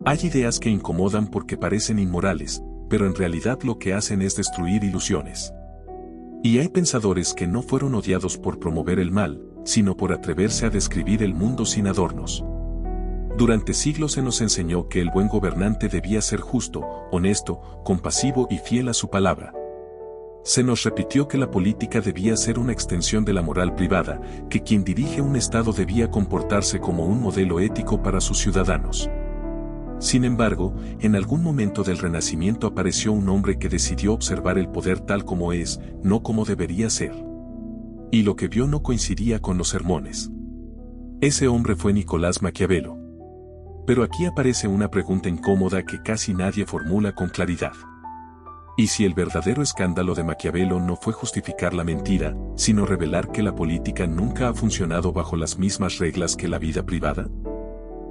Hay ideas que incomodan porque parecen inmorales, pero en realidad lo que hacen es destruir ilusiones. Y hay pensadores que no fueron odiados por promover el mal, sino por atreverse a describir el mundo sin adornos. Durante siglos se nos enseñó que el buen gobernante debía ser justo, honesto, compasivo y fiel a su palabra. Se nos repitió que la política debía ser una extensión de la moral privada, que quien dirige un Estado debía comportarse como un modelo ético para sus ciudadanos. Sin embargo, en algún momento del Renacimiento apareció un hombre que decidió observar el poder tal como es, no como debería ser. Y lo que vio no coincidía con los sermones. Ese hombre fue Nicolás Maquiavelo. Pero aquí aparece una pregunta incómoda que casi nadie formula con claridad. ¿Y si el verdadero escándalo de Maquiavelo no fue justificar la mentira, sino revelar que la política nunca ha funcionado bajo las mismas reglas que la vida privada?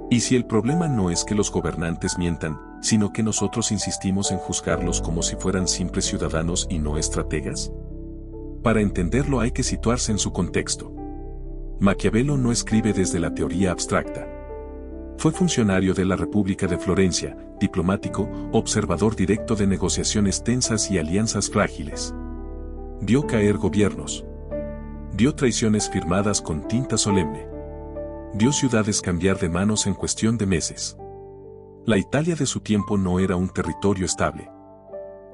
¿Y si el problema no es que los gobernantes mientan, sino que nosotros insistimos en juzgarlos como si fueran simples ciudadanos y no estrategas? Para entenderlo hay que situarse en su contexto. Maquiavelo no escribe desde la teoría abstracta. Fue funcionario de la República de Florencia, diplomático, observador directo de negociaciones tensas y alianzas frágiles. Vio caer gobiernos. Vio traiciones firmadas con tinta solemne. Vio ciudades cambiar de manos en cuestión de meses. La Italia de su tiempo no era un territorio estable.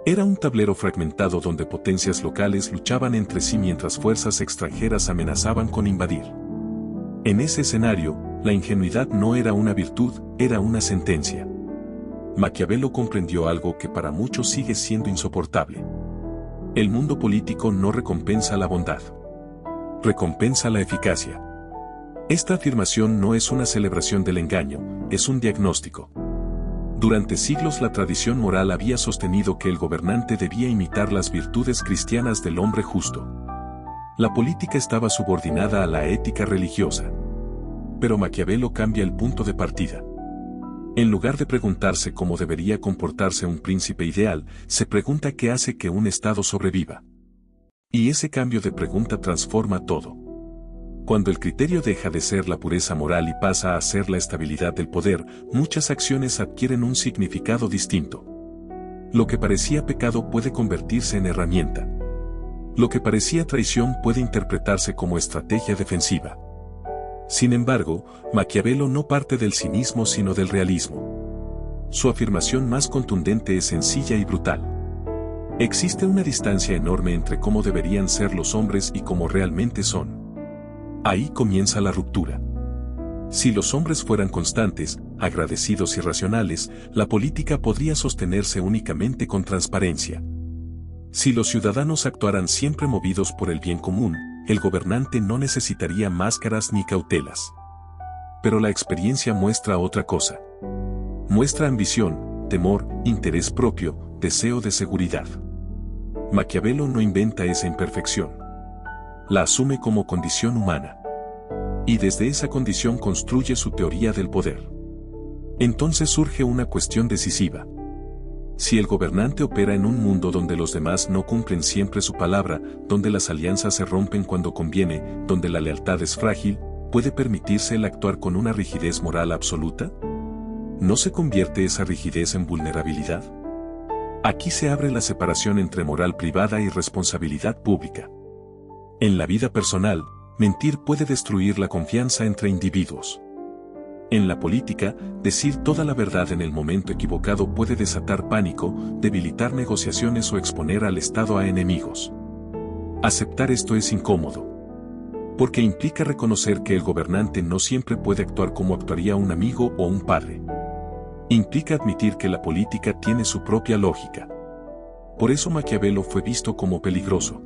Era un tablero fragmentado donde potencias locales luchaban entre sí mientras fuerzas extranjeras amenazaban con invadir. En ese escenario, la ingenuidad no era una virtud, era una sentencia. Maquiavelo comprendió algo que para muchos sigue siendo insoportable. El mundo político no recompensa la bondad. Recompensa la eficacia. Esta afirmación no es una celebración del engaño, es un diagnóstico. Durante siglos la tradición moral había sostenido que el gobernante debía imitar las virtudes cristianas del hombre justo. La política estaba subordinada a la ética religiosa. Pero Maquiavelo cambia el punto de partida. En lugar de preguntarse cómo debería comportarse un príncipe ideal, se pregunta qué hace que un Estado sobreviva. Y ese cambio de pregunta transforma todo. Cuando el criterio deja de ser la pureza moral y pasa a ser la estabilidad del poder, muchas acciones adquieren un significado distinto. Lo que parecía pecado puede convertirse en herramienta. Lo que parecía traición puede interpretarse como estrategia defensiva. Sin embargo, Maquiavelo no parte del cinismo sino del realismo. Su afirmación más contundente es sencilla y brutal. Existe una distancia enorme entre cómo deberían ser los hombres y cómo realmente son. Ahí comienza la ruptura. Si los hombres fueran constantes, agradecidos y racionales, la política podría sostenerse únicamente con transparencia. Si los ciudadanos actuaran siempre movidos por el bien común, el gobernante no necesitaría máscaras ni cautelas. Pero la experiencia muestra otra cosa. Muestra ambición, temor, interés propio, deseo de seguridad. Maquiavelo no inventa esa imperfección. La asume como condición humana. Y desde esa condición construye su teoría del poder. Entonces surge una cuestión decisiva. Si el gobernante opera en un mundo donde los demás no cumplen siempre su palabra, donde las alianzas se rompen cuando conviene, donde la lealtad es frágil, ¿puede permitirse el actuar con una rigidez moral absoluta? ¿No se convierte esa rigidez en vulnerabilidad? Aquí se abre la separación entre moral privada y responsabilidad pública. En la vida personal, mentir puede destruir la confianza entre individuos. En la política, decir toda la verdad en el momento equivocado puede desatar pánico, debilitar negociaciones o exponer al Estado a enemigos. Aceptar esto es incómodo. Porque implica reconocer que el gobernante no siempre puede actuar como actuaría un amigo o un padre. Implica admitir que la política tiene su propia lógica. Por eso Maquiavelo fue visto como peligroso.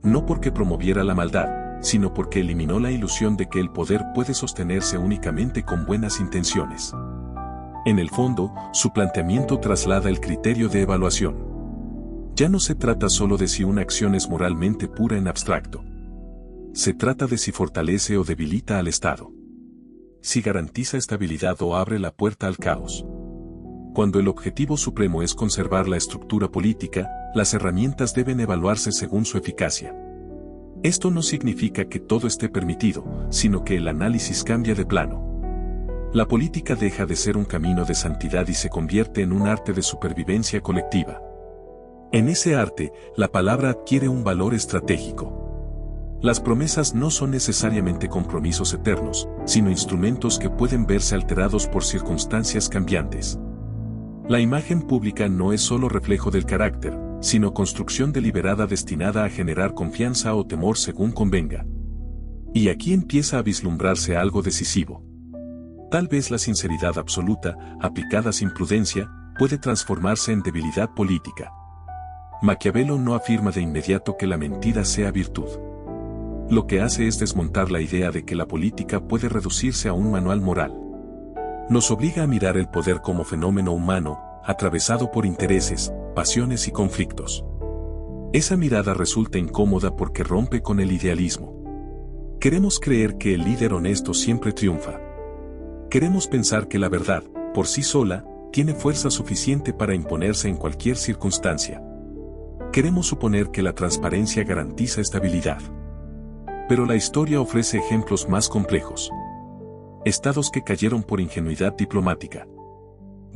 No porque promoviera la maldad, sino porque eliminó la ilusión de que el poder puede sostenerse únicamente con buenas intenciones. En el fondo, su planteamiento traslada el criterio de evaluación. Ya no se trata solo de si una acción es moralmente pura en abstracto. Se trata de si fortalece o debilita al Estado. Si garantiza estabilidad o abre la puerta al caos. Cuando el objetivo supremo es conservar la estructura política, las herramientas deben evaluarse según su eficacia. Esto no significa que todo esté permitido, sino que el análisis cambia de plano. La política deja de ser un camino de santidad y se convierte en un arte de supervivencia colectiva. En ese arte, la palabra adquiere un valor estratégico. Las promesas no son necesariamente compromisos eternos, sino instrumentos que pueden verse alterados por circunstancias cambiantes. La imagen pública no es solo reflejo del carácter, sino construcción deliberada destinada a generar confianza o temor según convenga. Y aquí empieza a vislumbrarse algo decisivo. Tal vez la sinceridad absoluta, aplicada sin prudencia, puede transformarse en debilidad política. Maquiavelo no afirma de inmediato que la mentira sea virtud. Lo que hace es desmontar la idea de que la política puede reducirse a un manual moral. Nos obliga a mirar el poder como fenómeno humano, atravesado por intereses, pasiones y conflictos. Esa mirada resulta incómoda porque rompe con el idealismo. Queremos creer que el líder honesto siempre triunfa. Queremos pensar que la verdad, por sí sola, tiene fuerza suficiente para imponerse en cualquier circunstancia. Queremos suponer que la transparencia garantiza estabilidad. Pero la historia ofrece ejemplos más complejos. Estados que cayeron por ingenuidad diplomática.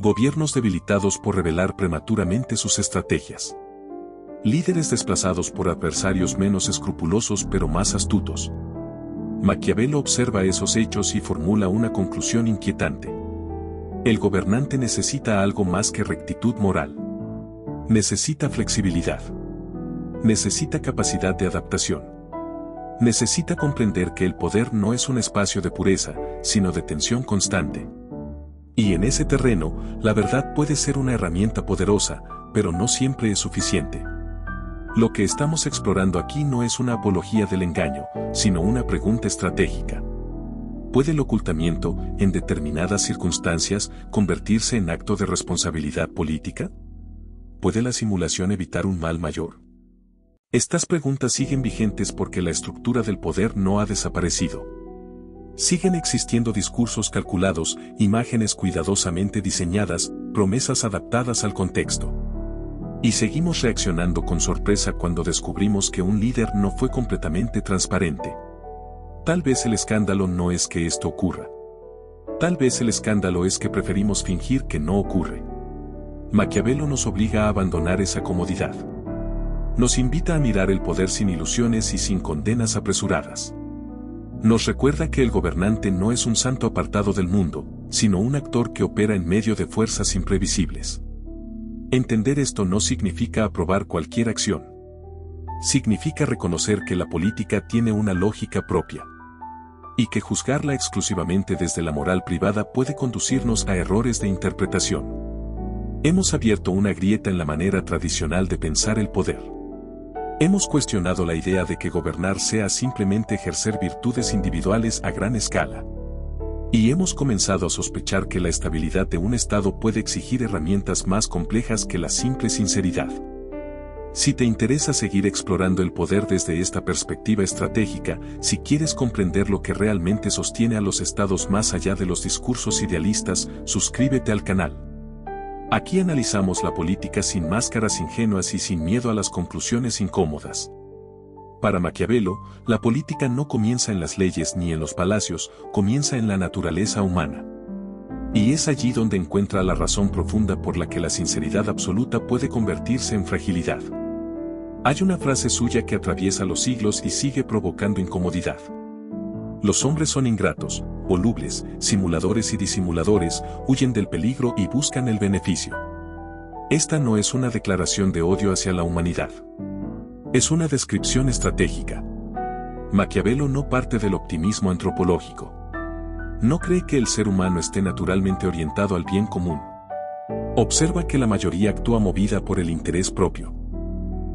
Gobiernos debilitados por revelar prematuramente sus estrategias. Líderes desplazados por adversarios menos escrupulosos pero más astutos. Maquiavelo observa esos hechos y formula una conclusión inquietante. El gobernante necesita algo más que rectitud moral. Necesita flexibilidad. Necesita capacidad de adaptación. Necesita comprender que el poder no es un espacio de pureza, sino de tensión constante. Y en ese terreno, la verdad puede ser una herramienta poderosa, pero no siempre es suficiente. Lo que estamos explorando aquí no es una apología del engaño, sino una pregunta estratégica. ¿Puede el ocultamiento, en determinadas circunstancias, convertirse en acto de responsabilidad política? ¿Puede la simulación evitar un mal mayor? Estas preguntas siguen vigentes porque la estructura del poder no ha desaparecido. Siguen existiendo discursos calculados, imágenes cuidadosamente diseñadas, promesas adaptadas al contexto. Y seguimos reaccionando con sorpresa cuando descubrimos que un líder no fue completamente transparente. Tal vez el escándalo no es que esto ocurra. Tal vez el escándalo es que preferimos fingir que no ocurre. Maquiavelo nos obliga a abandonar esa comodidad. Nos invita a mirar el poder sin ilusiones y sin condenas apresuradas. Nos recuerda que el gobernante no es un santo apartado del mundo, sino un actor que opera en medio de fuerzas imprevisibles. Entender esto no significa aprobar cualquier acción. Significa reconocer que la política tiene una lógica propia. Y que juzgarla exclusivamente desde la moral privada puede conducirnos a errores de interpretación. Hemos abierto una grieta en la manera tradicional de pensar el poder. Hemos cuestionado la idea de que gobernar sea simplemente ejercer virtudes individuales a gran escala. Y hemos comenzado a sospechar que la estabilidad de un Estado puede exigir herramientas más complejas que la simple sinceridad. Si te interesa seguir explorando el poder desde esta perspectiva estratégica, si quieres comprender lo que realmente sostiene a los Estados más allá de los discursos idealistas, suscríbete al canal. Aquí analizamos la política sin máscaras ingenuas y sin miedo a las conclusiones incómodas. Para Maquiavelo, la política no comienza en las leyes ni en los palacios, comienza en la naturaleza humana. Y es allí donde encuentra la razón profunda por la que la sinceridad absoluta puede convertirse en fragilidad. Hay una frase suya que atraviesa los siglos y sigue provocando incomodidad. Los hombres son ingratos, volubles, simuladores y disimuladores, huyen del peligro y buscan el beneficio. Esta no es una declaración de odio hacia la humanidad. Es una descripción estratégica. Maquiavelo no parte del optimismo antropológico. No cree que el ser humano esté naturalmente orientado al bien común. Observa que la mayoría actúa movida por el interés propio.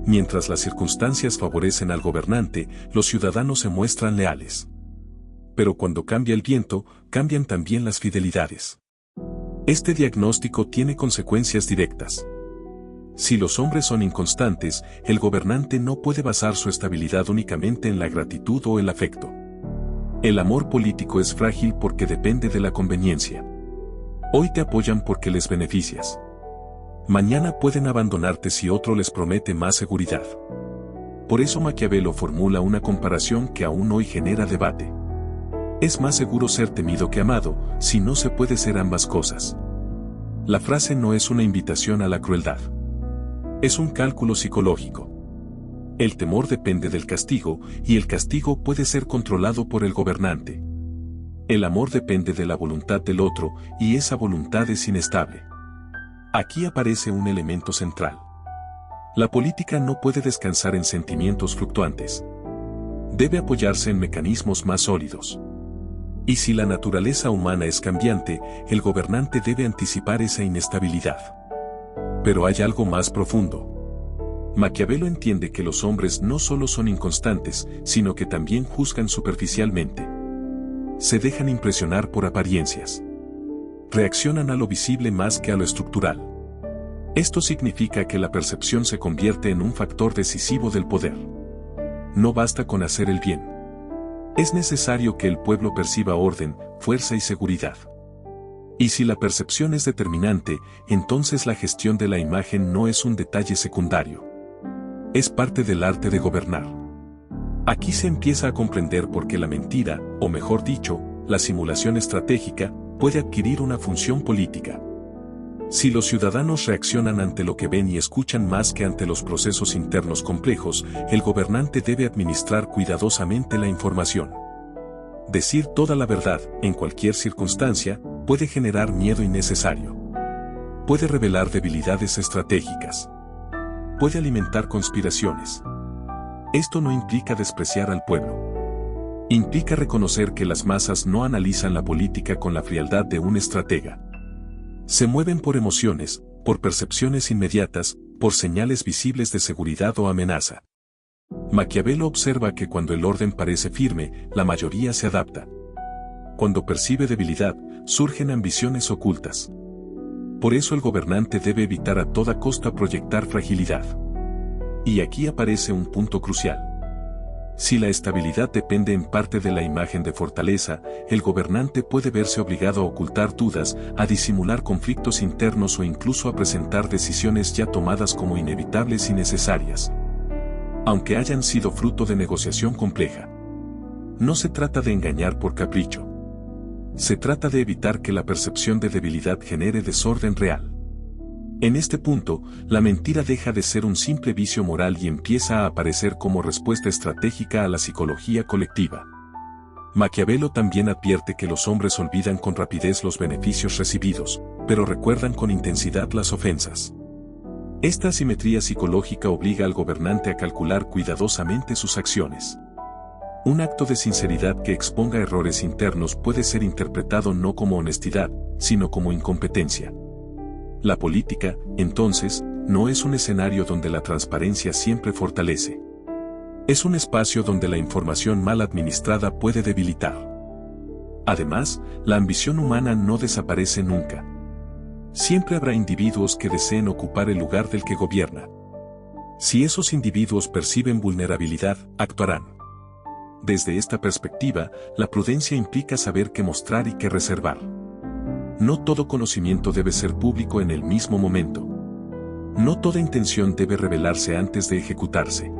Mientras las circunstancias favorecen al gobernante, los ciudadanos se muestran leales. Pero cuando cambia el viento, cambian también las fidelidades. Este diagnóstico tiene consecuencias directas. Si los hombres son inconstantes, el gobernante no puede basar su estabilidad únicamente en la gratitud o el afecto. El amor político es frágil porque depende de la conveniencia. Hoy te apoyan porque les beneficias. Mañana pueden abandonarte si otro les promete más seguridad. Por eso Maquiavelo formula una comparación que aún hoy genera debate. Es más seguro ser temido que amado, si no se puede ser ambas cosas. La frase no es una invitación a la crueldad. Es un cálculo psicológico. El temor depende del castigo, y el castigo puede ser controlado por el gobernante. El amor depende de la voluntad del otro, y esa voluntad es inestable. Aquí aparece un elemento central. La política no puede descansar en sentimientos fluctuantes. Debe apoyarse en mecanismos más sólidos. Y si la naturaleza humana es cambiante, el gobernante debe anticipar esa inestabilidad. Pero hay algo más profundo. Maquiavelo entiende que los hombres no solo son inconstantes, sino que también juzgan superficialmente. Se dejan impresionar por apariencias. Reaccionan a lo visible más que a lo estructural. Esto significa que la percepción se convierte en un factor decisivo del poder. No basta con hacer el bien. Es necesario que el pueblo perciba orden, fuerza y seguridad. Y si la percepción es determinante, entonces la gestión de la imagen no es un detalle secundario. Es parte del arte de gobernar. Aquí se empieza a comprender por qué la mentira, o mejor dicho, la simulación estratégica, puede adquirir una función política. Si los ciudadanos reaccionan ante lo que ven y escuchan más que ante los procesos internos complejos, el gobernante debe administrar cuidadosamente la información. Decir toda la verdad, en cualquier circunstancia, puede generar miedo innecesario. Puede revelar debilidades estratégicas. Puede alimentar conspiraciones. Esto no implica despreciar al pueblo. Implica reconocer que las masas no analizan la política con la frialdad de un estratega. Se mueven por emociones, por percepciones inmediatas, por señales visibles de seguridad o amenaza. Maquiavelo observa que cuando el orden parece firme, la mayoría se adapta. Cuando percibe debilidad, surgen ambiciones ocultas. Por eso el gobernante debe evitar a toda costa proyectar fragilidad. Y aquí aparece un punto crucial. Si la estabilidad depende en parte de la imagen de fortaleza, el gobernante puede verse obligado a ocultar dudas, a disimular conflictos internos o incluso a presentar decisiones ya tomadas como inevitables y necesarias, aunque hayan sido fruto de negociación compleja. No se trata de engañar por capricho. Se trata de evitar que la percepción de debilidad genere desorden real. En este punto, la mentira deja de ser un simple vicio moral y empieza a aparecer como respuesta estratégica a la psicología colectiva. Maquiavelo también advierte que los hombres olvidan con rapidez los beneficios recibidos, pero recuerdan con intensidad las ofensas. Esta asimetría psicológica obliga al gobernante a calcular cuidadosamente sus acciones. Un acto de sinceridad que exponga errores internos puede ser interpretado no como honestidad, sino como incompetencia. La política, entonces, no es un escenario donde la transparencia siempre fortalece. Es un espacio donde la información mal administrada puede debilitar. Además, la ambición humana no desaparece nunca. Siempre habrá individuos que deseen ocupar el lugar del que gobierna. Si esos individuos perciben vulnerabilidad, actuarán. Desde esta perspectiva, la prudencia implica saber qué mostrar y qué reservar. No todo conocimiento debe ser público en el mismo momento. No toda intención debe revelarse antes de ejecutarse.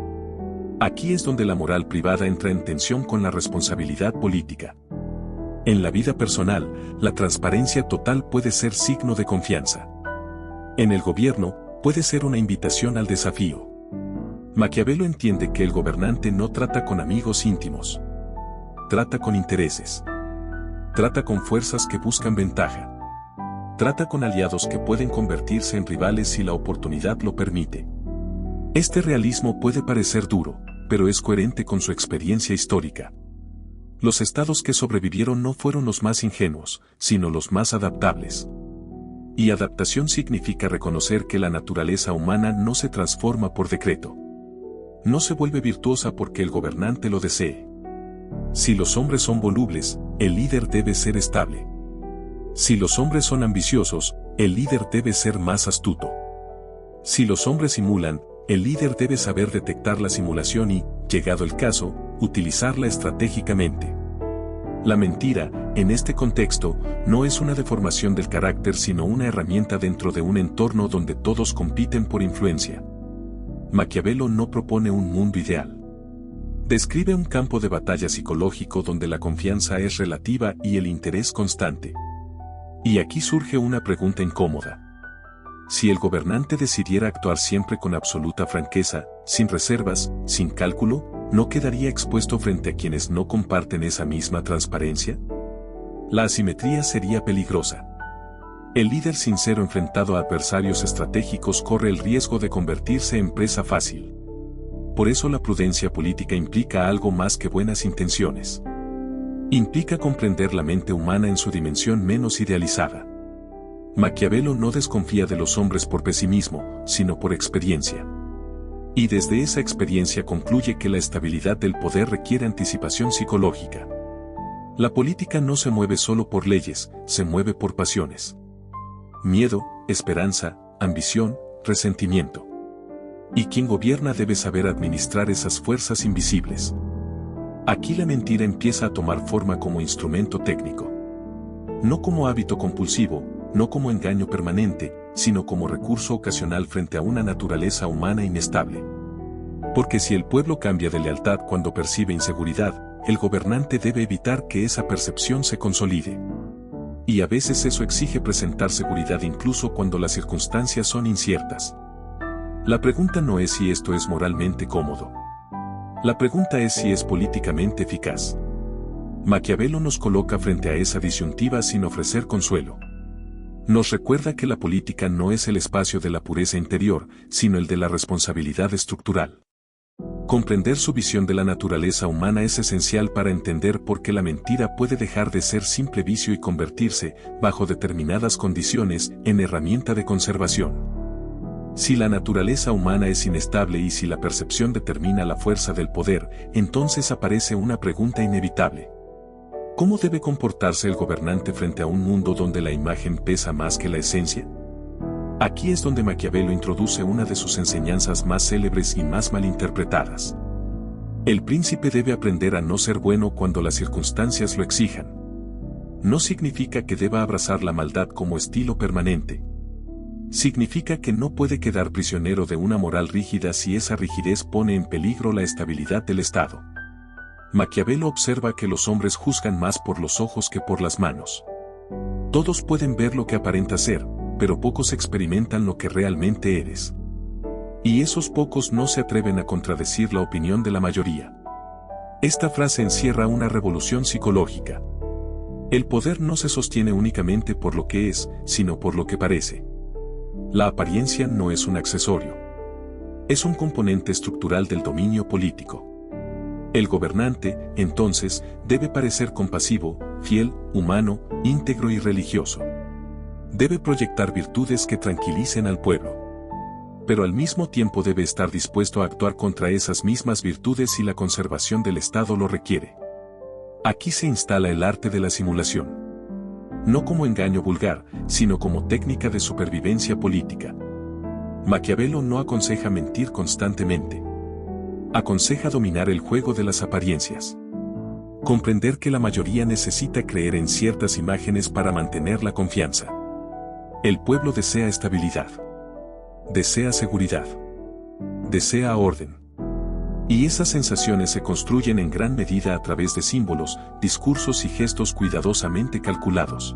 Aquí es donde la moral privada entra en tensión con la responsabilidad política. En la vida personal, la transparencia total puede ser signo de confianza. En el gobierno, puede ser una invitación al desafío. Maquiavelo entiende que el gobernante no trata con amigos íntimos. Trata con intereses. Trata con fuerzas que buscan ventaja. Trata con aliados que pueden convertirse en rivales si la oportunidad lo permite. Este realismo puede parecer duro, pero es coherente con su experiencia histórica. Los estados que sobrevivieron no fueron los más ingenuos, sino los más adaptables. Y adaptación significa reconocer que la naturaleza humana no se transforma por decreto. No se vuelve virtuosa porque el gobernante lo desee. Si los hombres son volubles, el líder debe ser estable. Si los hombres son ambiciosos, el líder debe ser más astuto. Si los hombres simulan, el líder debe saber detectar la simulación y, llegado el caso, utilizarla estratégicamente. La mentira, en este contexto, no es una deformación del carácter sino una herramienta dentro de un entorno donde todos compiten por influencia. Maquiavelo no propone un mundo ideal. Describe un campo de batalla psicológico donde la confianza es relativa y el interés constante. Y aquí surge una pregunta incómoda. Si el gobernante decidiera actuar siempre con absoluta franqueza, sin reservas, sin cálculo, ¿no quedaría expuesto frente a quienes no comparten esa misma transparencia? La asimetría sería peligrosa. El líder sincero enfrentado a adversarios estratégicos corre el riesgo de convertirse en presa fácil. Por eso la prudencia política implica algo más que buenas intenciones. Implica comprender la mente humana en su dimensión menos idealizada. Maquiavelo no desconfía de los hombres por pesimismo, sino por experiencia. Y desde esa experiencia concluye que la estabilidad del poder requiere anticipación psicológica. La política no se mueve solo por leyes, se mueve por pasiones. Miedo, esperanza, ambición, resentimiento. Y quien gobierna debe saber administrar esas fuerzas invisibles. Aquí la mentira empieza a tomar forma como instrumento técnico. No como hábito compulsivo, no como engaño permanente, sino como recurso ocasional frente a una naturaleza humana inestable. Porque si el pueblo cambia de lealtad cuando percibe inseguridad, el gobernante debe evitar que esa percepción se consolide. Y a veces eso exige presentar seguridad incluso cuando las circunstancias son inciertas. La pregunta no es si esto es moralmente cómodo. La pregunta es si es políticamente eficaz. Maquiavelo nos coloca frente a esa disyuntiva sin ofrecer consuelo. Nos recuerda que la política no es el espacio de la pureza interior, sino el de la responsabilidad estructural. Comprender su visión de la naturaleza humana es esencial para entender por qué la mentira puede dejar de ser simple vicio y convertirse, bajo determinadas condiciones, en herramienta de conservación. Si la naturaleza humana es inestable y si la percepción determina la fuerza del poder, entonces aparece una pregunta inevitable. ¿Cómo debe comportarse el gobernante frente a un mundo donde la imagen pesa más que la esencia? Aquí es donde Maquiavelo introduce una de sus enseñanzas más célebres y más malinterpretadas. El príncipe debe aprender a no ser bueno cuando las circunstancias lo exijan. No significa que deba abrazar la maldad como estilo permanente. Significa que no puede quedar prisionero de una moral rígida si esa rigidez pone en peligro la estabilidad del Estado. Maquiavelo observa que los hombres juzgan más por los ojos que por las manos. Todos pueden ver lo que aparenta ser, pero pocos experimentan lo que realmente eres. Y esos pocos no se atreven a contradecir la opinión de la mayoría. Esta frase encierra una revolución psicológica. El poder no se sostiene únicamente por lo que es, sino por lo que parece. La apariencia no es un accesorio. Es un componente estructural del dominio político. El gobernante, entonces, debe parecer compasivo, fiel, humano, íntegro y religioso. Debe proyectar virtudes que tranquilicen al pueblo. Pero al mismo tiempo debe estar dispuesto a actuar contra esas mismas virtudes si la conservación del Estado lo requiere. Aquí se instala el arte de la simulación. No como engaño vulgar, sino como técnica de supervivencia política. Maquiavelo no aconseja mentir constantemente. Aconseja dominar el juego de las apariencias. Comprender que la mayoría necesita creer en ciertas imágenes para mantener la confianza. El pueblo desea estabilidad. Desea seguridad. Desea orden. Y esas sensaciones se construyen en gran medida a través de símbolos, discursos y gestos cuidadosamente calculados.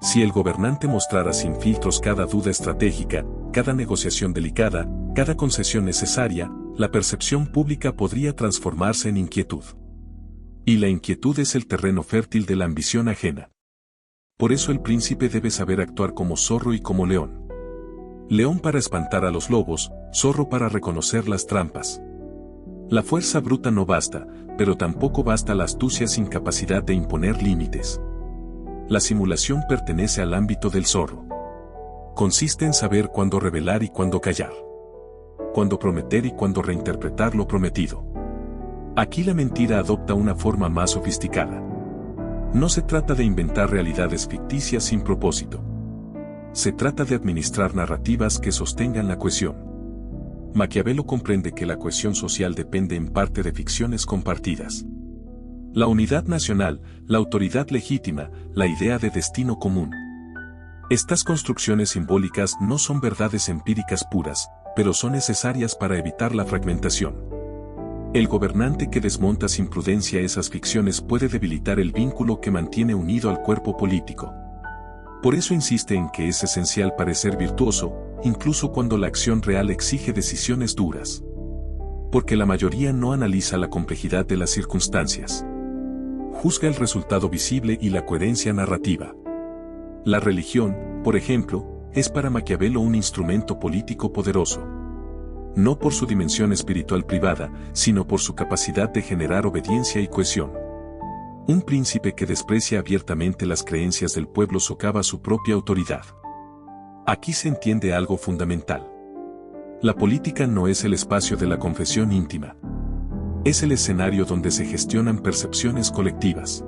Si el gobernante mostrara sin filtros cada duda estratégica, cada negociación delicada, cada concesión necesaria, la percepción pública podría transformarse en inquietud. Y la inquietud es el terreno fértil de la ambición ajena. Por eso el príncipe debe saber actuar como zorro y como león. León para espantar a los lobos, zorro para reconocer las trampas. La fuerza bruta no basta, pero tampoco basta la astucia sin capacidad de imponer límites. La simulación pertenece al ámbito del zorro. Consiste en saber cuándo revelar y cuándo callar. Cuándo prometer y cuándo reinterpretar lo prometido. Aquí la mentira adopta una forma más sofisticada. No se trata de inventar realidades ficticias sin propósito. Se trata de administrar narrativas que sostengan la cohesión. Maquiavelo comprende que la cohesión social depende en parte de ficciones compartidas. La unidad nacional, la autoridad legítima, la idea de destino común. Estas construcciones simbólicas no son verdades empíricas puras, pero son necesarias para evitar la fragmentación. El gobernante que desmonta sin prudencia esas ficciones puede debilitar el vínculo que mantiene unido al cuerpo político. Por eso insiste en que es esencial parecer virtuoso, incluso cuando la acción real exige decisiones duras. Porque la mayoría no analiza la complejidad de las circunstancias. Juzga el resultado visible y la coherencia narrativa. La religión, por ejemplo, es para Maquiavelo un instrumento político poderoso. No por su dimensión espiritual privada, sino por su capacidad de generar obediencia y cohesión. Un príncipe que desprecia abiertamente las creencias del pueblo socava su propia autoridad. Aquí se entiende algo fundamental. La política no es el espacio de la confesión íntima. Es el escenario donde se gestionan percepciones colectivas.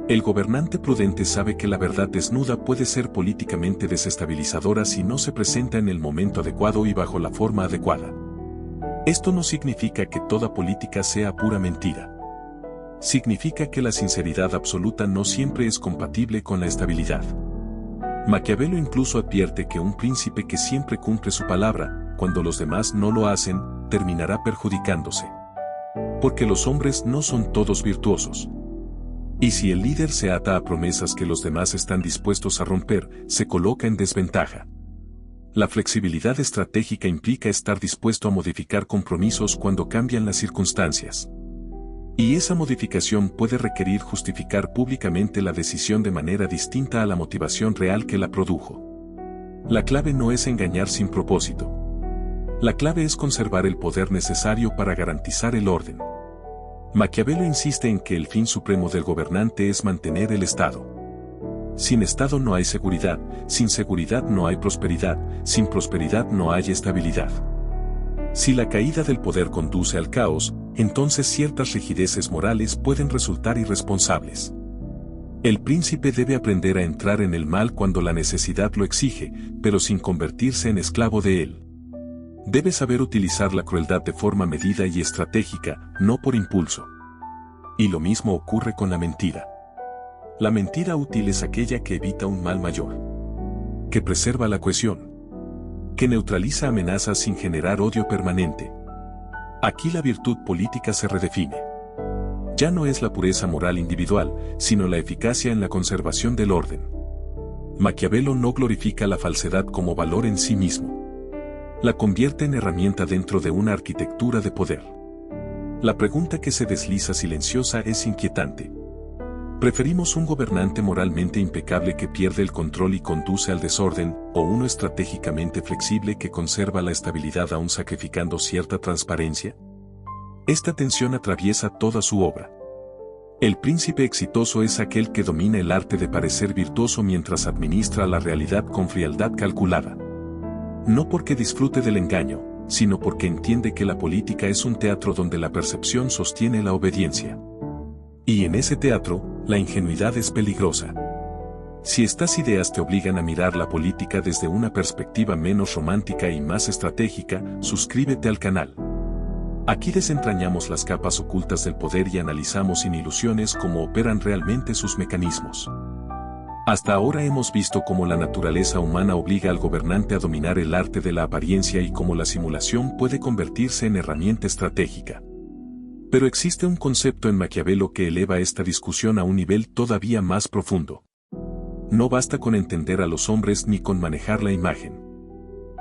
El gobernante prudente sabe que la verdad desnuda puede ser políticamente desestabilizadora si no se presenta en el momento adecuado y bajo la forma adecuada. Esto no significa que toda política sea pura mentira. Significa que la sinceridad absoluta no siempre es compatible con la estabilidad. Maquiavelo incluso advierte que un príncipe que siempre cumple su palabra, cuando los demás no lo hacen, terminará perjudicándose. Porque los hombres no son todos virtuosos. Y si el líder se ata a promesas que los demás están dispuestos a romper, se coloca en desventaja. La flexibilidad estratégica implica estar dispuesto a modificar compromisos cuando cambian las circunstancias. Y esa modificación puede requerir justificar públicamente la decisión de manera distinta a la motivación real que la produjo. La clave no es engañar sin propósito. La clave es conservar el poder necesario para garantizar el orden. Maquiavelo insiste en que el fin supremo del gobernante es mantener el Estado. Sin Estado no hay seguridad, sin seguridad no hay prosperidad, sin prosperidad no hay estabilidad. Si la caída del poder conduce al caos, entonces ciertas rigideces morales pueden resultar irresponsables. El príncipe debe aprender a entrar en el mal cuando la necesidad lo exige, pero sin convertirse en esclavo de él. Debe saber utilizar la crueldad de forma medida y estratégica, no por impulso. Y lo mismo ocurre con la mentira. La mentira útil es aquella que evita un mal mayor, que preserva la cohesión, que neutraliza amenazas sin generar odio permanente. Aquí la virtud política se redefine. Ya no es la pureza moral individual, sino la eficacia en la conservación del orden. Maquiavelo no glorifica la falsedad como valor en sí mismo. La convierte en herramienta dentro de una arquitectura de poder. La pregunta que se desliza silenciosa es inquietante. ¿Preferimos un gobernante moralmente impecable que pierde el control y conduce al desorden, o uno estratégicamente flexible que conserva la estabilidad aún sacrificando cierta transparencia? Esta tensión atraviesa toda su obra. El príncipe exitoso es aquel que domina el arte de parecer virtuoso mientras administra la realidad con frialdad calculada. No porque disfrute del engaño, sino porque entiende que la política es un teatro donde la percepción sostiene la obediencia. Y en ese teatro, la ingenuidad es peligrosa. Si estas ideas te obligan a mirar la política desde una perspectiva menos romántica y más estratégica, suscríbete al canal. Aquí desentrañamos las capas ocultas del poder y analizamos sin ilusiones cómo operan realmente sus mecanismos. Hasta ahora hemos visto cómo la naturaleza humana obliga al gobernante a dominar el arte de la apariencia y cómo la simulación puede convertirse en herramienta estratégica. Pero existe un concepto en Maquiavelo que eleva esta discusión a un nivel todavía más profundo. No basta con entender a los hombres ni con manejar la imagen.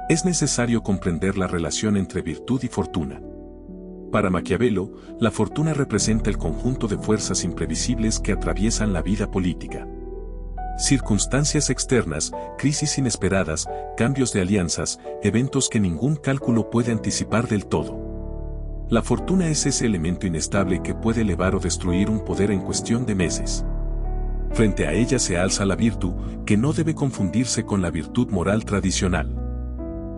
Es necesario comprender la relación entre virtud y fortuna. Para Maquiavelo, la fortuna representa el conjunto de fuerzas imprevisibles que atraviesan la vida política. Circunstancias externas, crisis inesperadas, cambios de alianzas, eventos que ningún cálculo puede anticipar del todo. La fortuna es ese elemento inestable que puede elevar o destruir un poder en cuestión de meses. Frente a ella se alza la virtud, que no debe confundirse con la virtud moral tradicional.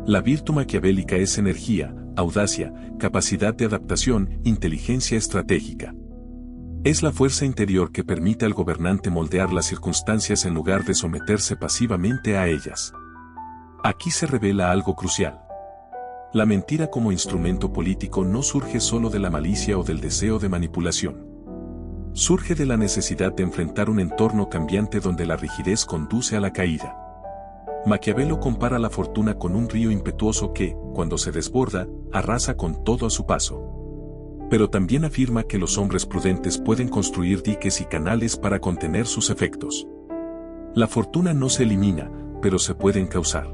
La virtud maquiavélica es energía, audacia, capacidad de adaptación, inteligencia estratégica. Es la fuerza interior que permite al gobernante moldear las circunstancias en lugar de someterse pasivamente a ellas. Aquí se revela algo crucial. La mentira como instrumento político no surge solo de la malicia o del deseo de manipulación. Surge de la necesidad de enfrentar un entorno cambiante donde la rigidez conduce a la caída. Maquiavelo compara la fortuna con un río impetuoso que, cuando se desborda, arrasa con todo a su paso. Pero también afirma que los hombres prudentes pueden construir diques y canales para contener sus efectos. La fortuna no se elimina, pero se puede encauzar.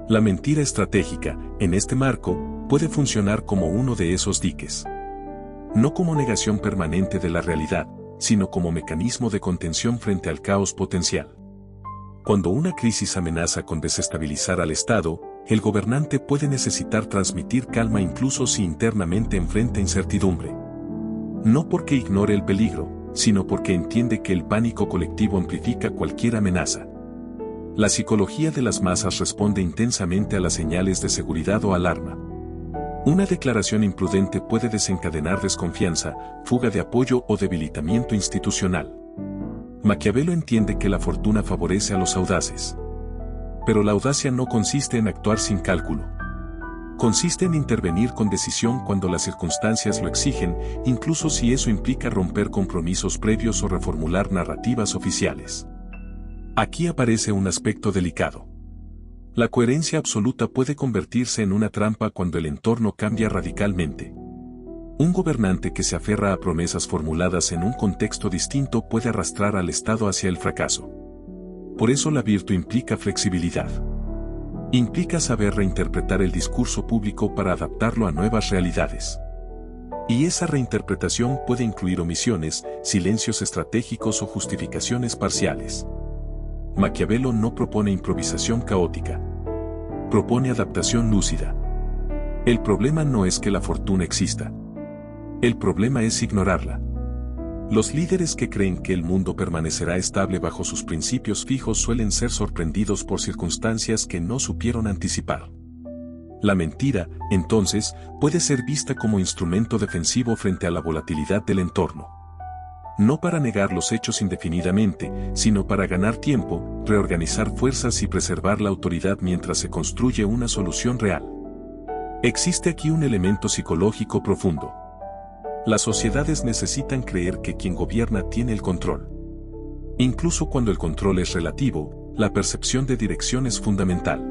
La mentira estratégica, en este marco, puede funcionar como uno de esos diques. No como negación permanente de la realidad, sino como mecanismo de contención frente al caos potencial. Cuando una crisis amenaza con desestabilizar al Estado, el gobernante puede necesitar transmitir calma incluso si internamente enfrenta incertidumbre. No porque ignore el peligro, sino porque entiende que el pánico colectivo amplifica cualquier amenaza. La psicología de las masas responde intensamente a las señales de seguridad o alarma. Una declaración imprudente puede desencadenar desconfianza, fuga de apoyo o debilitamiento institucional. Maquiavelo entiende que la fortuna favorece a los audaces. Pero la audacia no consiste en actuar sin cálculo. Consiste en intervenir con decisión cuando las circunstancias lo exigen, incluso si eso implica romper compromisos previos o reformular narrativas oficiales. Aquí aparece un aspecto delicado. La coherencia absoluta puede convertirse en una trampa cuando el entorno cambia radicalmente. Un gobernante que se aferra a promesas formuladas en un contexto distinto puede arrastrar al Estado hacia el fracaso. Por eso la virtud implica flexibilidad. Implica saber reinterpretar el discurso público para adaptarlo a nuevas realidades. Y esa reinterpretación puede incluir omisiones, silencios estratégicos o justificaciones parciales. Maquiavelo no propone improvisación caótica. Propone adaptación lúcida. El problema no es que la fortuna exista. El problema es ignorarla. Los líderes que creen que el mundo permanecerá estable bajo sus principios fijos suelen ser sorprendidos por circunstancias que no supieron anticipar. La mentira, entonces, puede ser vista como instrumento defensivo frente a la volatilidad del entorno. No para negar los hechos indefinidamente, sino para ganar tiempo, reorganizar fuerzas y preservar la autoridad mientras se construye una solución real. Existe aquí un elemento psicológico profundo. Las sociedades necesitan creer que quien gobierna tiene el control. Incluso cuando el control es relativo, la percepción de dirección es fundamental.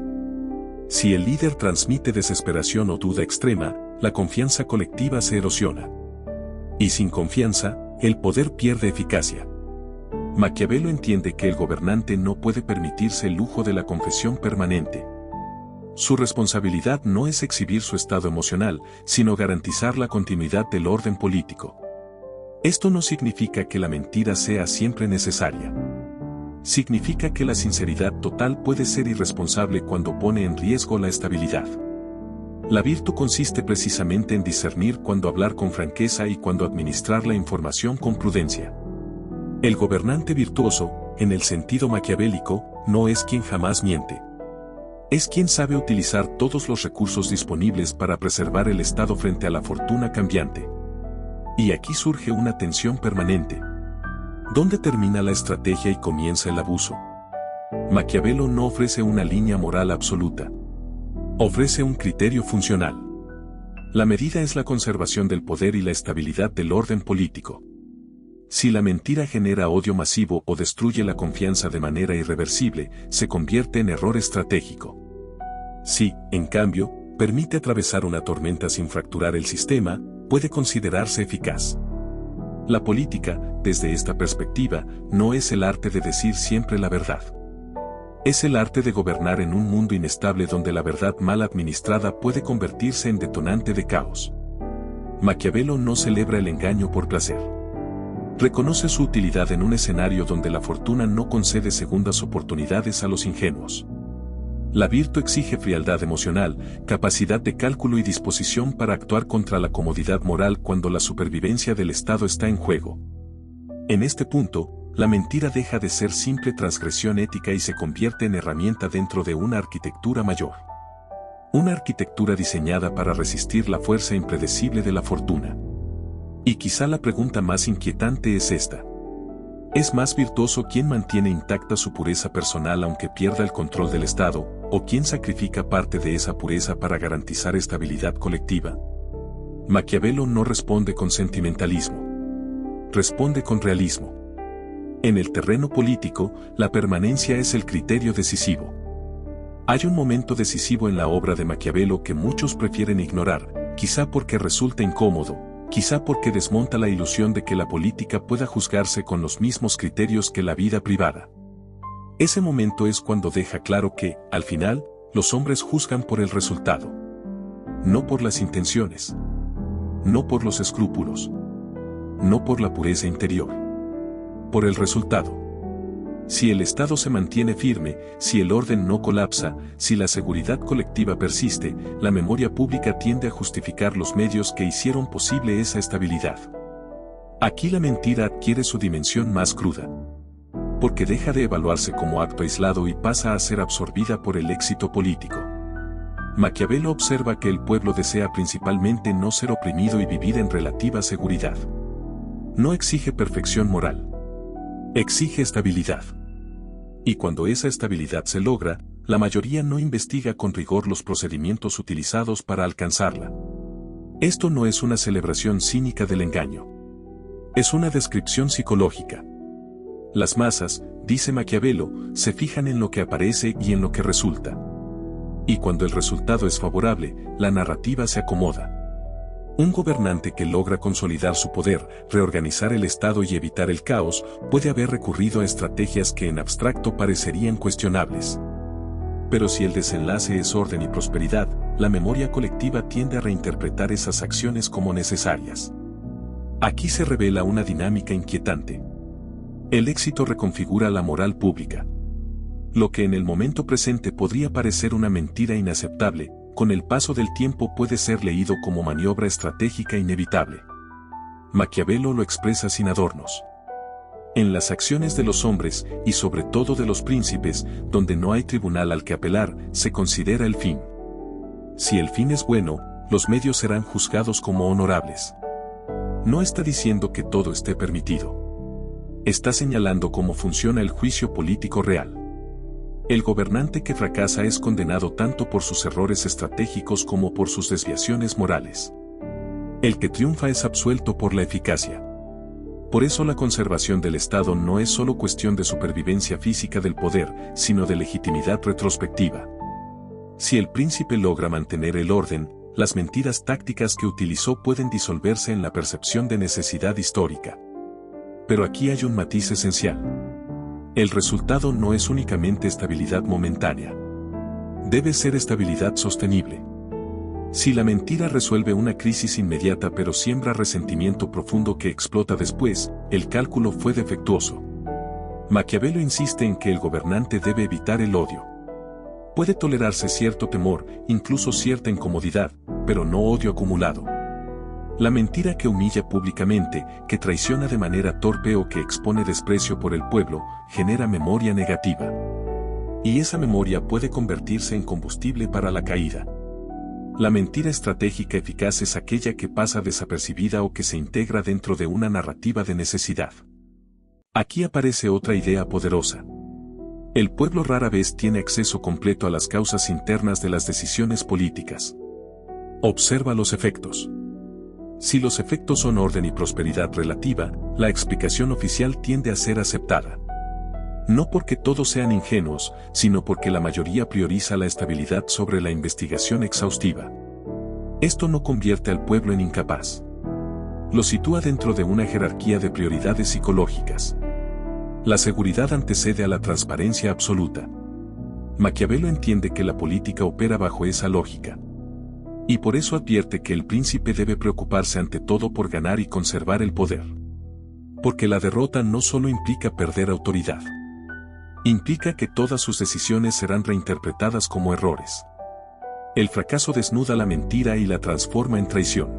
Si el líder transmite desesperación o duda extrema, la confianza colectiva se erosiona. Y sin confianza, el poder pierde eficacia. Maquiavelo entiende que el gobernante no puede permitirse el lujo de la confesión permanente. Su responsabilidad no es exhibir su estado emocional, sino garantizar la continuidad del orden político. Esto no significa que la mentira sea siempre necesaria. Significa que la sinceridad total puede ser irresponsable cuando pone en riesgo la estabilidad. La virtud consiste precisamente en discernir cuándo hablar con franqueza y cuándo administrar la información con prudencia. El gobernante virtuoso, en el sentido maquiavélico, no es quien jamás miente. Es quien sabe utilizar todos los recursos disponibles para preservar el Estado frente a la fortuna cambiante. Y aquí surge una tensión permanente. ¿Dónde termina la estrategia y comienza el abuso? Maquiavelo no ofrece una línea moral absoluta. Ofrece un criterio funcional. La medida es la conservación del poder y la estabilidad del orden político. Si la mentira genera odio masivo o destruye la confianza de manera irreversible, se convierte en error estratégico. Si, en cambio, permite atravesar una tormenta sin fracturar el sistema, puede considerarse eficaz. La política, desde esta perspectiva, no es el arte de decir siempre la verdad. Es el arte de gobernar en un mundo inestable donde la verdad mal administrada puede convertirse en detonante de caos. Maquiavelo no celebra el engaño por placer. Reconoce su utilidad en un escenario donde la fortuna no concede segundas oportunidades a los ingenuos. La virtud exige frialdad emocional, capacidad de cálculo y disposición para actuar contra la comodidad moral cuando la supervivencia del Estado está en juego. En este punto, la mentira deja de ser simple transgresión ética y se convierte en herramienta dentro de una arquitectura mayor. Una arquitectura diseñada para resistir la fuerza impredecible de la fortuna. Y quizá la pregunta más inquietante es esta. ¿Es más virtuoso quien mantiene intacta su pureza personal aunque pierda el control del Estado, o quien sacrifica parte de esa pureza para garantizar estabilidad colectiva? Maquiavelo no responde con sentimentalismo. Responde con realismo. En el terreno político, la permanencia es el criterio decisivo. Hay un momento decisivo en la obra de Maquiavelo que muchos prefieren ignorar, quizá porque resulta incómodo, Quizá porque desmonta la ilusión de que la política pueda juzgarse con los mismos criterios que la vida privada. Ese momento es cuando deja claro que, al final, los hombres juzgan por el resultado. No por las intenciones. No por los escrúpulos. No por la pureza interior. Por el resultado. Si el Estado se mantiene firme, si el orden no colapsa, si la seguridad colectiva persiste, la memoria pública tiende a justificar los medios que hicieron posible esa estabilidad. Aquí la mentira adquiere su dimensión más cruda. Porque deja de evaluarse como acto aislado y pasa a ser absorbida por el éxito político. Maquiavelo observa que el pueblo desea principalmente no ser oprimido y vivir en relativa seguridad. No exige perfección moral. Exige estabilidad. Y cuando esa estabilidad se logra, la mayoría no investiga con rigor los procedimientos utilizados para alcanzarla. Esto no es una celebración cínica del engaño. Es una descripción psicológica. Las masas, dice Maquiavelo, se fijan en lo que aparece y en lo que resulta. Y cuando el resultado es favorable, la narrativa se acomoda. Un gobernante que logra consolidar su poder, reorganizar el Estado y evitar el caos, puede haber recurrido a estrategias que en abstracto parecerían cuestionables. Pero si el desenlace es orden y prosperidad, la memoria colectiva tiende a reinterpretar esas acciones como necesarias. Aquí se revela una dinámica inquietante. El éxito reconfigura la moral pública. Lo que en el momento presente podría parecer una mentira inaceptable, con el paso del tiempo puede ser leído como maniobra estratégica inevitable. Maquiavelo lo expresa sin adornos. En las acciones de los hombres, y sobre todo de los príncipes, donde no hay tribunal al que apelar, se considera el fin. Si el fin es bueno, los medios serán juzgados como honorables. No está diciendo que todo esté permitido. Está señalando cómo funciona el juicio político real. El gobernante que fracasa es condenado tanto por sus errores estratégicos como por sus desviaciones morales. El que triunfa es absuelto por la eficacia. Por eso la conservación del Estado no es solo cuestión de supervivencia física del poder, sino de legitimidad retrospectiva. Si el príncipe logra mantener el orden, las mentiras tácticas que utilizó pueden disolverse en la percepción de necesidad histórica. Pero aquí hay un matiz esencial. El resultado no es únicamente estabilidad momentánea. Debe ser estabilidad sostenible. Si la mentira resuelve una crisis inmediata pero siembra resentimiento profundo que explota después, el cálculo fue defectuoso. Maquiavelo insiste en que el gobernante debe evitar el odio. Puede tolerarse cierto temor, incluso cierta incomodidad, pero no odio acumulado. La mentira que humilla públicamente, que traiciona de manera torpe o que expone desprecio por el pueblo, genera memoria negativa. Y esa memoria puede convertirse en combustible para la caída. La mentira estratégica eficaz es aquella que pasa desapercibida o que se integra dentro de una narrativa de necesidad. Aquí aparece otra idea poderosa. El pueblo rara vez tiene acceso completo a las causas internas de las decisiones políticas. Observa los efectos. Si los efectos son orden y prosperidad relativa, la explicación oficial tiende a ser aceptada. No porque todos sean ingenuos, sino porque la mayoría prioriza la estabilidad sobre la investigación exhaustiva. Esto no convierte al pueblo en incapaz. Lo sitúa dentro de una jerarquía de prioridades psicológicas. La seguridad antecede a la transparencia absoluta. Maquiavelo entiende que la política opera bajo esa lógica. Y por eso advierte que el príncipe debe preocuparse ante todo por ganar y conservar el poder. Porque la derrota no solo implica perder autoridad. Implica que todas sus decisiones serán reinterpretadas como errores. El fracaso desnuda la mentira y la transforma en traición.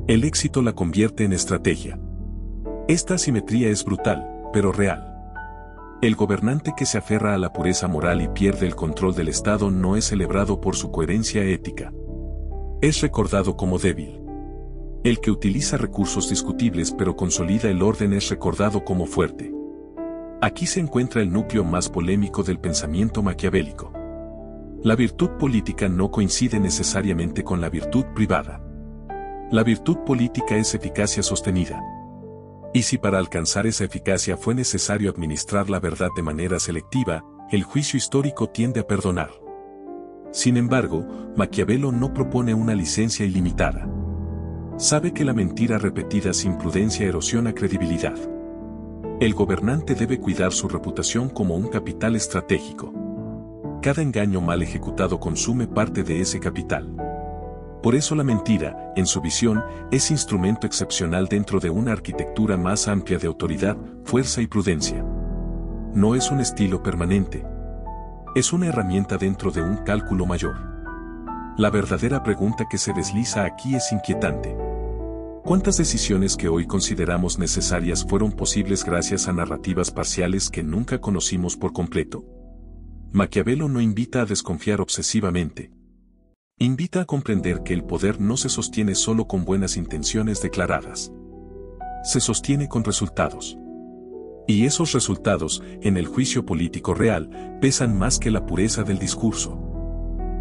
El éxito la convierte en estrategia. Esta asimetría es brutal, pero real. El gobernante que se aferra a la pureza moral y pierde el control del Estado no es celebrado por su coherencia ética. Es recordado como débil. El que utiliza recursos discutibles pero consolida el orden es recordado como fuerte. Aquí se encuentra el núcleo más polémico del pensamiento maquiavélico. La virtud política no coincide necesariamente con la virtud privada. La virtud política es eficacia sostenida. Y si para alcanzar esa eficacia fue necesario administrar la verdad de manera selectiva, el juicio histórico tiende a perdonar. Sin embargo, Maquiavelo no propone una licencia ilimitada. Sabe que la mentira repetida sin prudencia erosiona credibilidad. El gobernante debe cuidar su reputación como un capital estratégico. Cada engaño mal ejecutado consume parte de ese capital. Por eso la mentira, en su visión, es instrumento excepcional dentro de una arquitectura más amplia de autoridad, fuerza y prudencia. No es un estilo permanente. Es una herramienta dentro de un cálculo mayor. La verdadera pregunta que se desliza aquí es inquietante. ¿Cuántas decisiones que hoy consideramos necesarias fueron posibles gracias a narrativas parciales que nunca conocimos por completo? Maquiavelo no invita a desconfiar obsesivamente. Invita a comprender que el poder no se sostiene solo con buenas intenciones declaradas. Se sostiene con resultados. Y esos resultados, en el juicio político real, pesan más que la pureza del discurso.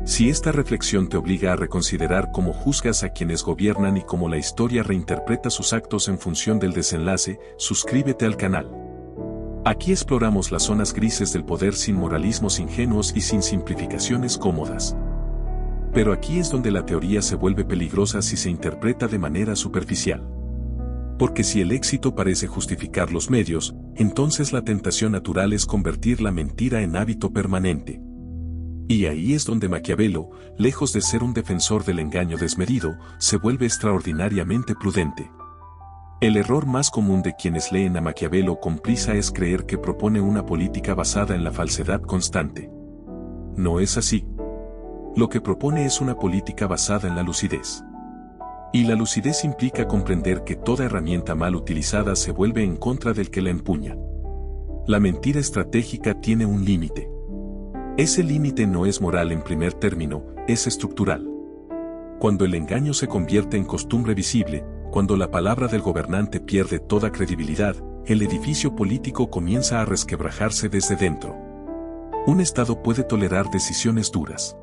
Si esta reflexión te obliga a reconsiderar cómo juzgas a quienes gobiernan y cómo la historia reinterpreta sus actos en función del desenlace, suscríbete al canal. Aquí exploramos las zonas grises del poder sin moralismos ingenuos y sin simplificaciones cómodas. Pero aquí es donde la teoría se vuelve peligrosa si se interpreta de manera superficial. Porque si el éxito parece justificar los medios, entonces la tentación natural es convertir la mentira en hábito permanente. Y ahí es donde Maquiavelo, lejos de ser un defensor del engaño desmedido, se vuelve extraordinariamente prudente. El error más común de quienes leen a Maquiavelo con prisa es creer que propone una política basada en la falsedad constante. No es así. Lo que propone es una política basada en la lucidez. Y la lucidez implica comprender que toda herramienta mal utilizada se vuelve en contra del que la empuña. La mentira estratégica tiene un límite. Ese límite no es moral en primer término, es estructural. Cuando el engaño se convierte en costumbre visible, cuando la palabra del gobernante pierde toda credibilidad, el edificio político comienza a resquebrajarse desde dentro. Un Estado puede tolerar decisiones duras.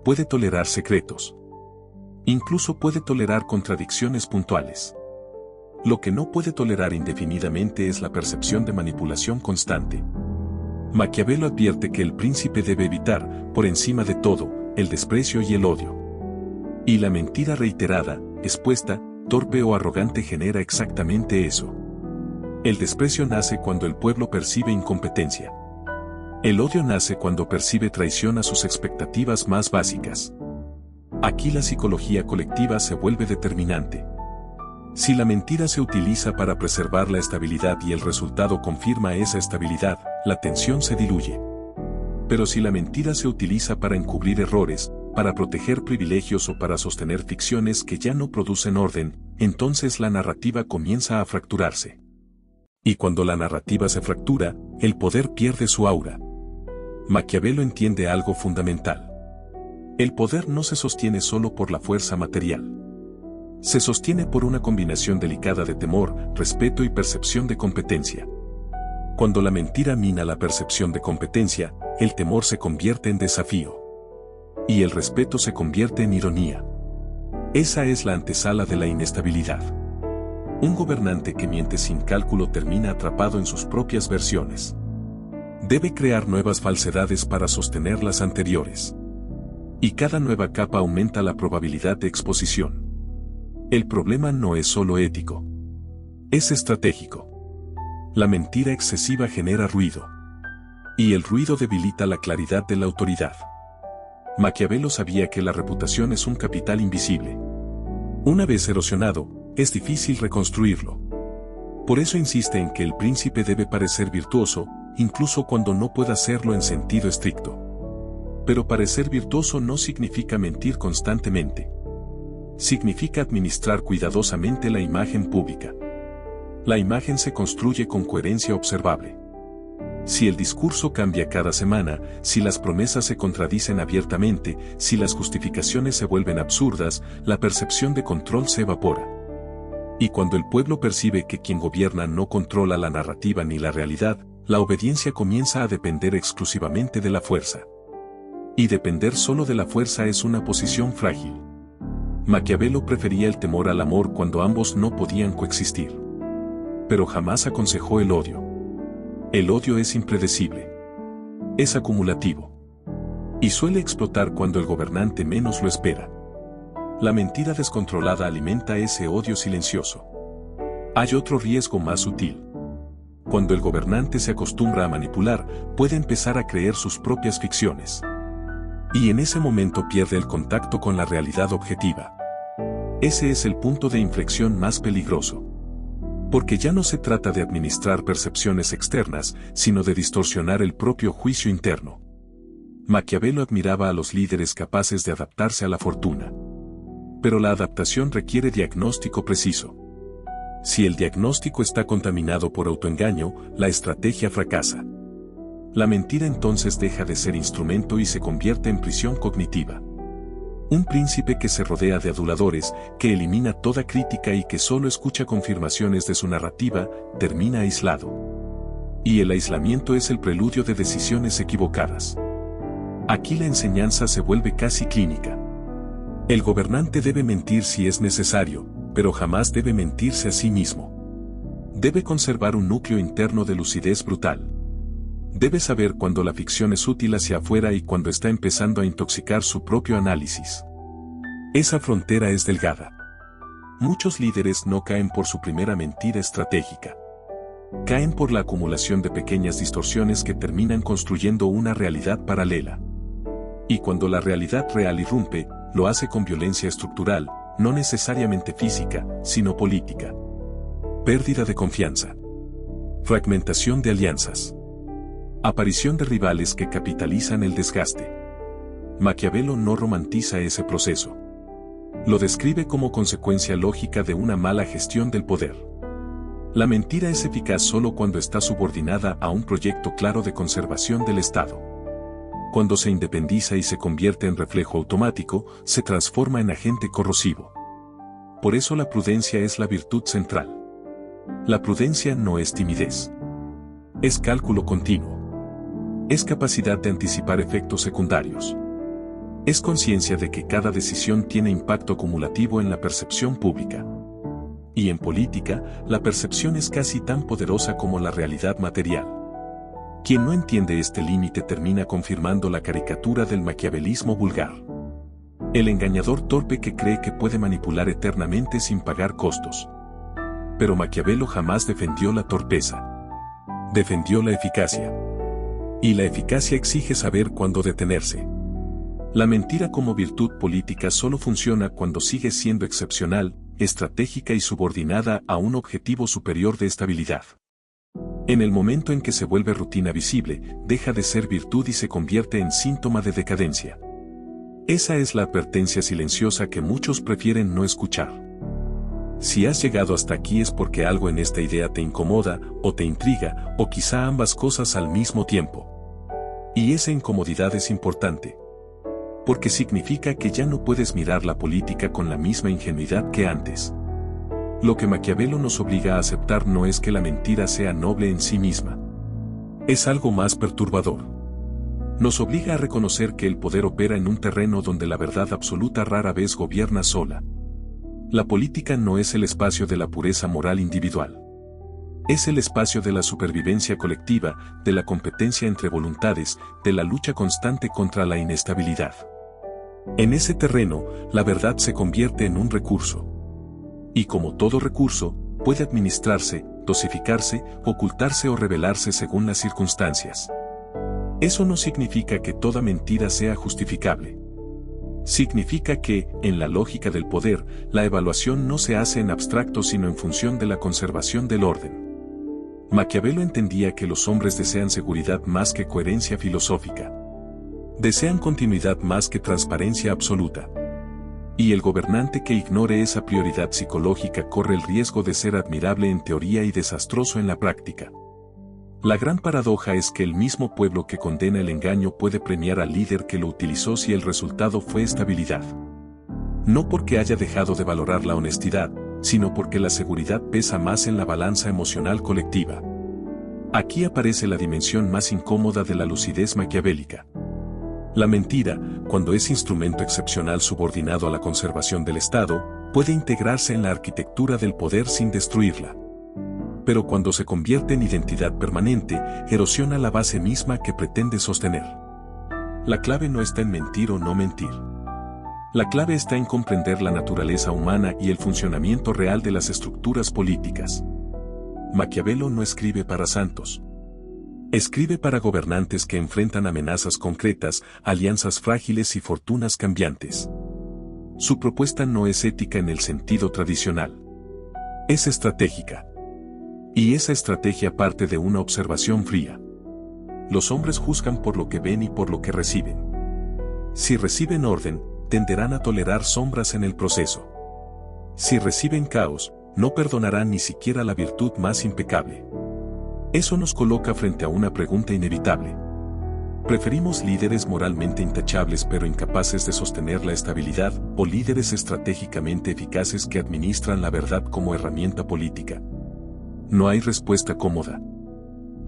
Puede tolerar secretos. Incluso puede tolerar contradicciones puntuales. Lo que no puede tolerar indefinidamente es la percepción de manipulación constante. Maquiavelo advierte que el príncipe debe evitar, por encima de todo, el desprecio y el odio. Y la mentira reiterada, expuesta, torpe o arrogante genera exactamente eso. El desprecio nace cuando el pueblo percibe incompetencia. El odio nace cuando percibe traición a sus expectativas más básicas. Aquí la psicología colectiva se vuelve determinante. Si la mentira se utiliza para preservar la estabilidad y el resultado confirma esa estabilidad, la tensión se diluye. Pero si la mentira se utiliza para encubrir errores, para proteger privilegios o para sostener ficciones que ya no producen orden, entonces la narrativa comienza a fracturarse. Y cuando la narrativa se fractura, el poder pierde su aura. Maquiavelo entiende algo fundamental. El poder no se sostiene solo por la fuerza material. Se sostiene por una combinación delicada de temor, respeto y percepción de competencia. Cuando la mentira mina la percepción de competencia, el temor se convierte en desafío. Y el respeto se convierte en ironía. Esa es la antesala de la inestabilidad. Un gobernante que miente sin cálculo termina atrapado en sus propias versiones. Debe crear nuevas falsedades para sostener las anteriores. Y cada nueva capa aumenta la probabilidad de exposición. El problema no es solo ético. Es estratégico. La mentira excesiva genera ruido. Y el ruido debilita la claridad de la autoridad. Maquiavelo sabía que la reputación es un capital invisible. Una vez erosionado, es difícil reconstruirlo. Por eso insiste en que el príncipe debe parecer virtuoso, incluso cuando no pueda serlo en sentido estricto. Pero parecer virtuoso no significa mentir constantemente. Significa administrar cuidadosamente la imagen pública. La imagen se construye con coherencia observable. Si el discurso cambia cada semana, si las promesas se contradicen abiertamente, si las justificaciones se vuelven absurdas, la percepción de control se evapora. Y cuando el pueblo percibe que quien gobierna no controla la narrativa ni la realidad, la obediencia comienza a depender exclusivamente de la fuerza. Y depender solo de la fuerza es una posición frágil. Maquiavelo prefería el temor al amor cuando ambos no podían coexistir. Pero jamás aconsejó el odio. El odio es impredecible. Es acumulativo. Y suele explotar cuando el gobernante menos lo espera. La mentira descontrolada alimenta ese odio silencioso. Hay otro riesgo más sutil. Cuando el gobernante se acostumbra a manipular, puede empezar a creer sus propias ficciones. Y en ese momento pierde el contacto con la realidad objetiva. Ese es el punto de inflexión más peligroso. Porque ya no se trata de administrar percepciones externas, sino de distorsionar el propio juicio interno. Maquiavelo admiraba a los líderes capaces de adaptarse a la fortuna. Pero la adaptación requiere diagnóstico preciso. Si el diagnóstico está contaminado por autoengaño, la estrategia fracasa. La mentira entonces deja de ser instrumento y se convierte en prisión cognitiva. Un príncipe que se rodea de aduladores, que elimina toda crítica y que solo escucha confirmaciones de su narrativa, termina aislado. Y el aislamiento es el preludio de decisiones equivocadas. Aquí la enseñanza se vuelve casi clínica. El gobernante debe mentir si es necesario, pero jamás debe mentirse a sí mismo. Debe conservar un núcleo interno de lucidez brutal. Debe saber cuando la ficción es útil hacia afuera y cuando está empezando a intoxicar su propio análisis. Esa frontera es delgada. Muchos líderes no caen por su primera mentira estratégica. Caen por la acumulación de pequeñas distorsiones que terminan construyendo una realidad paralela. Y cuando la realidad real irrumpe, lo hace con violencia estructural, no necesariamente física, sino política. Pérdida de confianza. Fragmentación de alianzas. Aparición de rivales que capitalizan el desgaste. Maquiavelo no romantiza ese proceso. Lo describe como consecuencia lógica de una mala gestión del poder. La mentira es eficaz solo cuando está subordinada a un proyecto claro de conservación del Estado. Cuando se independiza y se convierte en reflejo automático, se transforma en agente corrosivo. Por eso la prudencia es la virtud central. La prudencia no es timidez. Es cálculo continuo. Es capacidad de anticipar efectos secundarios. Es conciencia de que cada decisión tiene impacto acumulativo en la percepción pública. Y en política, la percepción es casi tan poderosa como la realidad material. Quien no entiende este límite termina confirmando la caricatura del maquiavelismo vulgar. El engañador torpe que cree que puede manipular eternamente sin pagar costos. Pero Maquiavelo jamás defendió la torpeza. Defendió la eficacia. Y la eficacia exige saber cuándo detenerse. La mentira como virtud política solo funciona cuando sigue siendo excepcional, estratégica y subordinada a un objetivo superior de estabilidad. En el momento en que se vuelve rutina visible, deja de ser virtud y se convierte en síntoma de decadencia. Esa es la advertencia silenciosa que muchos prefieren no escuchar. Si has llegado hasta aquí es porque algo en esta idea te incomoda, o te intriga, o quizá ambas cosas al mismo tiempo. Y esa incomodidad es importante. Porque significa que ya no puedes mirar la política con la misma ingenuidad que antes. Lo que Maquiavelo nos obliga a aceptar no es que la mentira sea noble en sí misma. Es algo más perturbador. Nos obliga a reconocer que el poder opera en un terreno donde la verdad absoluta rara vez gobierna sola. La política no es el espacio de la pureza moral individual. Es el espacio de la supervivencia colectiva, de la competencia entre voluntades, de la lucha constante contra la inestabilidad. En ese terreno, la verdad se convierte en un recurso. Y como todo recurso, puede administrarse, dosificarse, ocultarse o revelarse según las circunstancias. Eso no significa que toda mentira sea justificable. Significa que, en la lógica del poder, la evaluación no se hace en abstracto sino en función de la conservación del orden. Maquiavelo entendía que los hombres desean seguridad más que coherencia filosófica. Desean continuidad más que transparencia absoluta. Y el gobernante que ignore esa prioridad psicológica corre el riesgo de ser admirable en teoría y desastroso en la práctica. La gran paradoja es que el mismo pueblo que condena el engaño puede premiar al líder que lo utilizó si el resultado fue estabilidad. No porque haya dejado de valorar la honestidad, sino porque la seguridad pesa más en la balanza emocional colectiva. Aquí aparece la dimensión más incómoda de la lucidez maquiavélica. La mentira, cuando es instrumento excepcional subordinado a la conservación del Estado, puede integrarse en la arquitectura del poder sin destruirla. Pero cuando se convierte en identidad permanente, erosiona la base misma que pretende sostener. La clave no está en mentir o no mentir. La clave está en comprender la naturaleza humana y el funcionamiento real de las estructuras políticas. Maquiavelo no escribe para santos. Escribe para gobernantes que enfrentan amenazas concretas, alianzas frágiles y fortunas cambiantes. Su propuesta no es ética en el sentido tradicional. Es estratégica. Y esa estrategia parte de una observación fría. Los hombres juzgan por lo que ven y por lo que reciben. Si reciben orden, tenderán a tolerar sombras en el proceso. Si reciben caos, no perdonarán ni siquiera la virtud más impecable. Eso nos coloca frente a una pregunta inevitable. ¿Preferimos líderes moralmente intachables pero incapaces de sostener la estabilidad, o líderes estratégicamente eficaces que administran la verdad como herramienta política? No hay respuesta cómoda.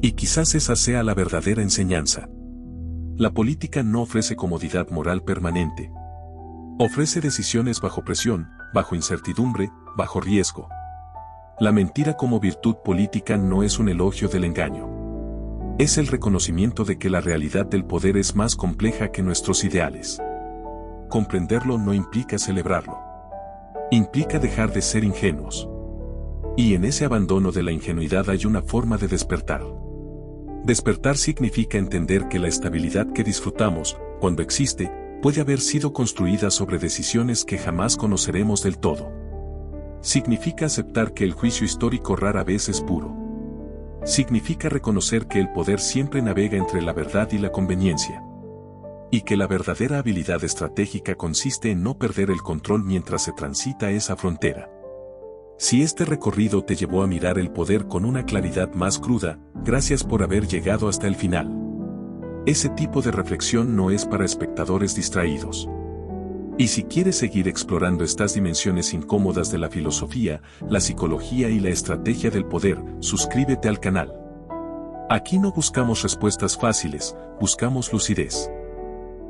Y quizás esa sea la verdadera enseñanza. La política no ofrece comodidad moral permanente. Ofrece decisiones bajo presión, bajo incertidumbre, bajo riesgo. La mentira como virtud política no es un elogio del engaño. Es el reconocimiento de que la realidad del poder es más compleja que nuestros ideales. Comprenderlo no implica celebrarlo. Implica dejar de ser ingenuos. Y en ese abandono de la ingenuidad hay una forma de despertar. Despertar significa entender que la estabilidad que disfrutamos, cuando existe, puede haber sido construida sobre decisiones que jamás conoceremos del todo. Significa aceptar que el juicio histórico rara vez es puro. Significa reconocer que el poder siempre navega entre la verdad y la conveniencia. Y que la verdadera habilidad estratégica consiste en no perder el control mientras se transita esa frontera. Si este recorrido te llevó a mirar el poder con una claridad más cruda, gracias por haber llegado hasta el final. Ese tipo de reflexión no es para espectadores distraídos. Y si quieres seguir explorando estas dimensiones incómodas de la filosofía, la psicología y la estrategia del poder, suscríbete al canal. Aquí no buscamos respuestas fáciles, buscamos lucidez.